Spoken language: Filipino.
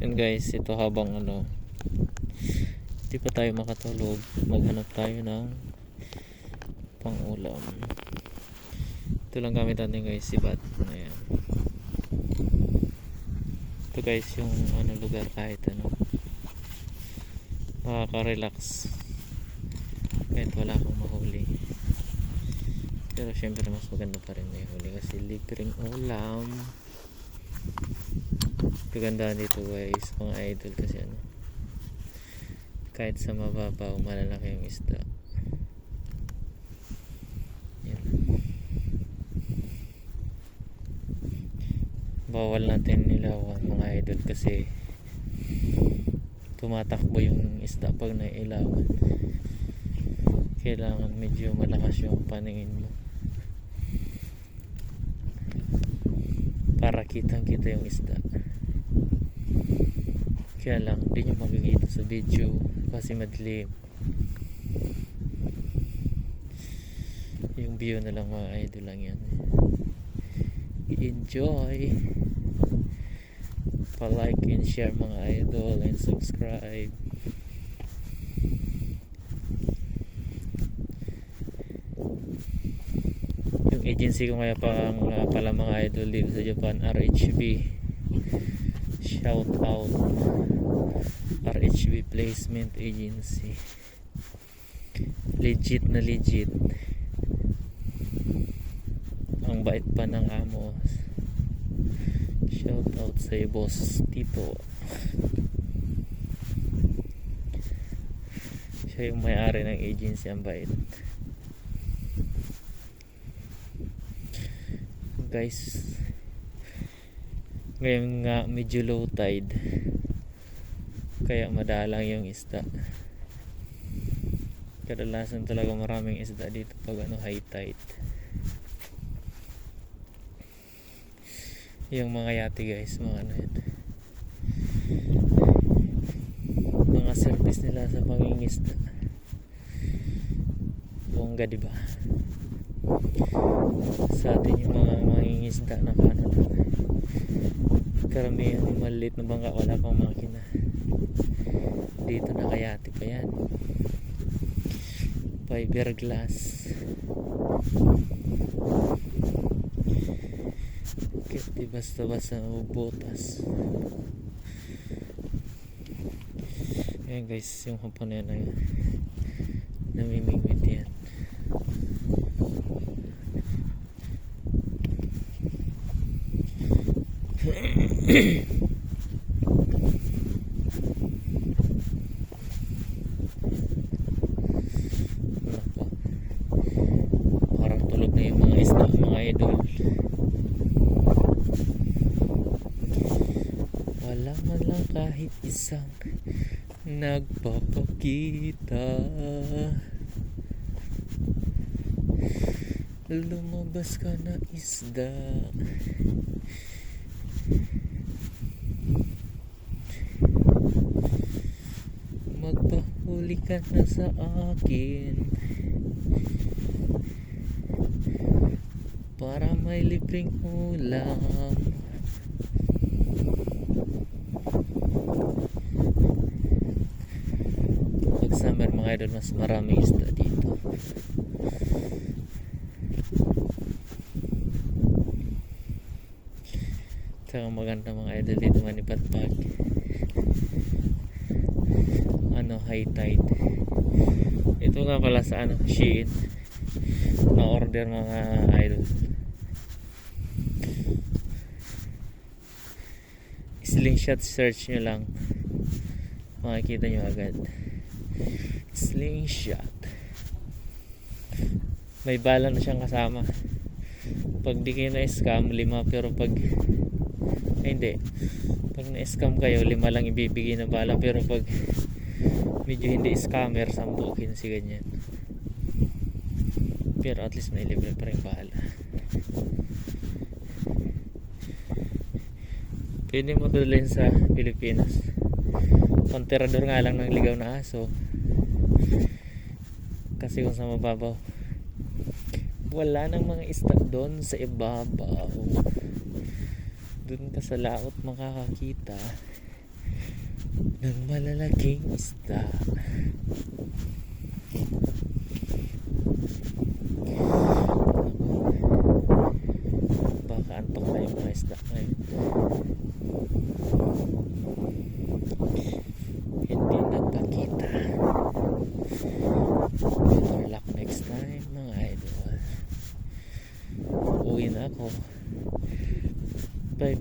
Yan guys, ito habang hindi pa tayo makatulog, maghanap tayo ng pang-ulam. Ito lang gamit natin guys, sibat. Ayan. Ito guys yung lugar kahit makaka-relax kahit wala kang mahuli. Pero syempre mas maganda pa rin may huli kasi libreng ulam. Kagandahan dito guys mga idol kasi kahit sa mababaw malalaki yung isda. Yan. Bawal natin nilawan mga idol kasi tumatakbo yung isda pag nailawan. Kailangan medyo malakas yung paningin mo para kitang kita yung isda. Kaya lang hindi nyo makikita sa video kasi madilim. Yung view na lang mga idol lang yan. Enjoy, pa-like and share mga idol and subscribe. Yung agency ko kaya pala mga idol dito sa Japan, RHB, shout out RHB Placement Agency, legit na legit. Ang bait pa ng amo. Shout out sa boss Tito. Siya yung may-ari ng agency, ang bait. Guys, ngayon nga medyo low tide kaya madalang yung isda. Kadalasan talaga maraming isda dito pag high tide. Yung mga yate guys, mga yan, mga service nila sa pangingisda, bongga diba? Sa atin yung mga mangingisda na karamihan yung maliit na bangka, wala pang makina. Dito nakayati pa yan, fiberglass. Di basta-basta mabubutas. Ayan guys, yung hapon na yan namimingwit yan. Parang tulog na yung mga isda mga idol. Wala man lang kahit isang nagpapakita. Lumabas ka na isda. Magpahuli ka na sa akin para may libreng ulam. Pag summer mga idol, mas maraming isda dito. Tsaka maganda mga idol dito manipatpag high tide. Ito nga pala sa Shein na order mga idol. Slingshot search nyo lang, makikita nyo agad. Slingshot, may bala na siyang kasama. Pag di kayo na-scam, 5, pero pag hindi, pag na-scam kayo, 5 lang ibibigay na bala, pero pag medyo hindi scammer, 10, 15 ganyan. Pero at least may libre pa rin bala. Pwede mo dalhin sa Pilipinas. Konterador nga lang ng ligaw na aso. Kasi kung sa mababaw Wala nang mga isda doon sa ibabaw. Doon ka sa laot makakakita ng malalaking isda. Baka antok na yung mga isda ngayon. Hindi nagpakita. Better luck next time mga idol. Uwi na ako. 5:30